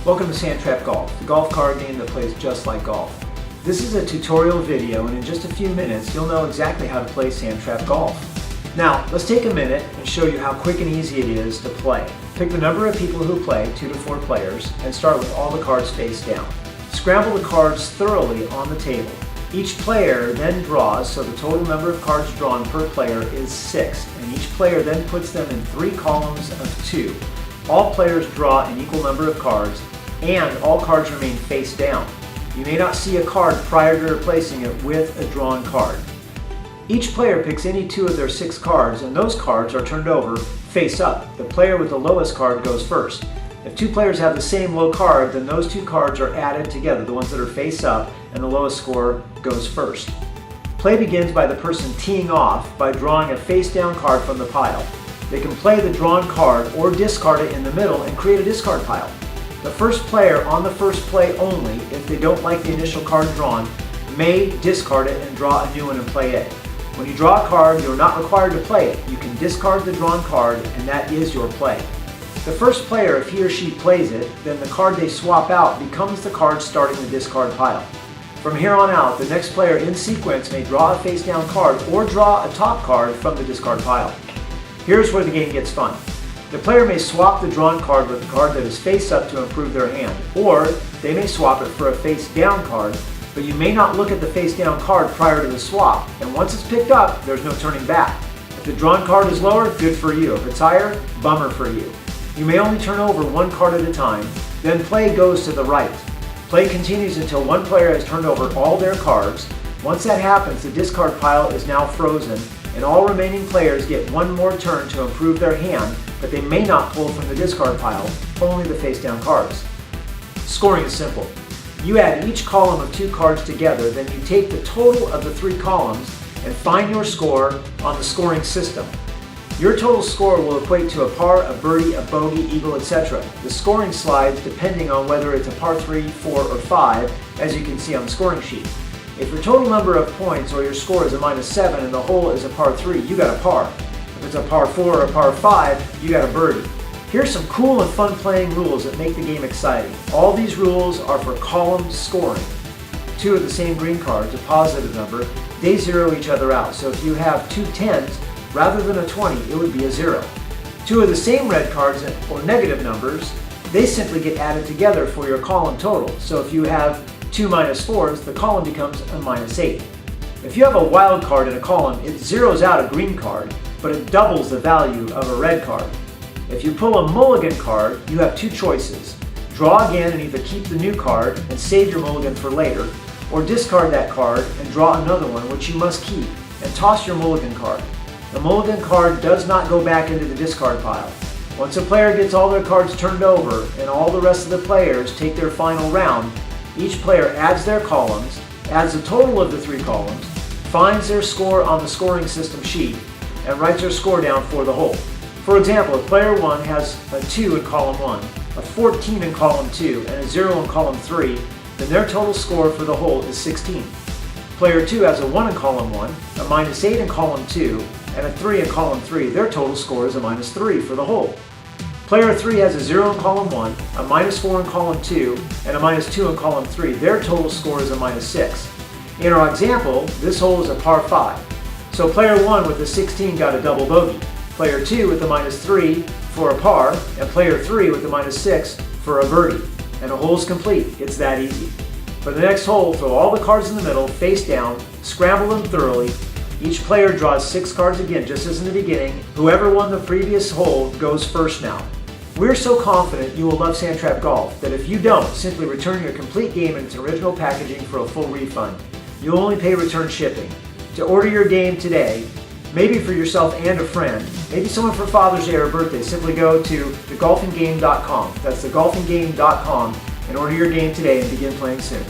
Welcome to Sandtrapgolf, the golf card game that plays just like golf. This is a tutorial video, and in just a few minutes you'll know exactly how to play Sandtrapgolf. Now, let's take a minute and show you how quick and easy it is to play. Pick the number of people who play, 2 to 4 players, and start with all the cards face down. Scramble the cards thoroughly on the table. Each player then draws, so the total number of cards drawn per player is 6, and each player then puts them in 3 columns of 2. All players draw an equal number of cards, and all cards remain face down. You may not see a card prior to replacing it with a drawn card. Each player picks any 2 of their 6 cards, and those cards are turned over face up. The player with the lowest card goes first. If 2 players have the same low card, then those 2 cards are added together, the ones that are face up, and the lowest score goes first. Play begins by the person teeing off by drawing a face down card from the pile. They can play the drawn card or discard it in the middle and create a discard pile. The first player on the first play only, if they don't like the initial card drawn, may discard it and draw a new one and play it. When you draw a card, you're not required to play it. You can discard the drawn card, and that is your play. The first player, if he or she plays it, then the card they swap out becomes the card starting the discard pile. From here on out, the next player in sequence may draw a face down card or draw a top card from the discard pile. Here's where the game gets fun. The player may swap the drawn card with the card that is face up to improve their hand, or they may swap it for a face down card, but you may not look at the face down card prior to the swap, and once it's picked up, there's no turning back. If the drawn card is lower, good for you. If it's higher, bummer for you. You may only turn over 1 card at a time, then play goes to the right. Play continues until one player has turned over all their cards. Once that happens, the discard pile is now frozen, and all remaining players get 1 more turn to improve their hand, but they may not pull from the discard pile, only the face down cards. Scoring is simple. You add each column of 2 cards together, then you take the total of the 3 columns and find your score on the scoring system. Your total score will equate to a par, a birdie, a bogey, eagle, etc. The scoring slides depending on whether it's a par 3, 4, or 5, as you can see on the scoring sheet. If your total number of points or your score is a -7 and the hole is a par 3, you got a par. If it's a par 4 or a par 5, you got a birdie. Here's some cool and fun playing rules that make the game exciting. All these rules are for column scoring. 2 of the same green cards, a positive number, they zero each other out. So if you have 2 10s, rather than a 20, it would be a 0. 2 of the same red cards or negative numbers, they simply get added together for your column total. So if you have 2 -4s, the column becomes a -8. If you have a wild card in a column, it zeroes out a green card, but it doubles the value of a red card. If you pull a mulligan card, you have 2 choices. Draw again and either keep the new card and save your mulligan for later, or discard that card and draw another one, which you must keep, and toss your mulligan card. The mulligan card does not go back into the discard pile. Once a player gets all their cards turned over and all the rest of the players take their final round, each player adds their columns, adds the total of the 3 columns, finds their score on the scoring system sheet, and writes their score down for the hole. For example, if player 1 has a 2 in column 1, a 14 in column 2, and a 0 in column 3, then their total score for the hole is 16. Player 2 has a 1 in column 1, a -8 in column 2, and a 3 in column 3. Their total score is a -3 for the hole. Player 3 has a 0 in column 1, a -4 in column 2, and a -2 in column 3. Their total score is a -6. In our example, this hole is a par 5. So player 1 with a 16 got a double bogey. Player 2 with a -3 for a par, and player 3 with a -6 for a birdie. And the hole's complete. It's that easy. For the next hole, throw all the cards in the middle, face down, scramble them thoroughly. Each player draws 6 cards again, just as in the beginning. Whoever won the previous hole goes first now. We're so confident you will love Sandtrapgolf that if you don't, simply return your complete game in its original packaging for a full refund. You'll only pay return shipping. To order your game today, maybe for yourself and a friend, maybe someone for Father's Day or birthday, simply go to thegolfinggame.com. That's thegolfinggame.com and order your game today and begin playing soon.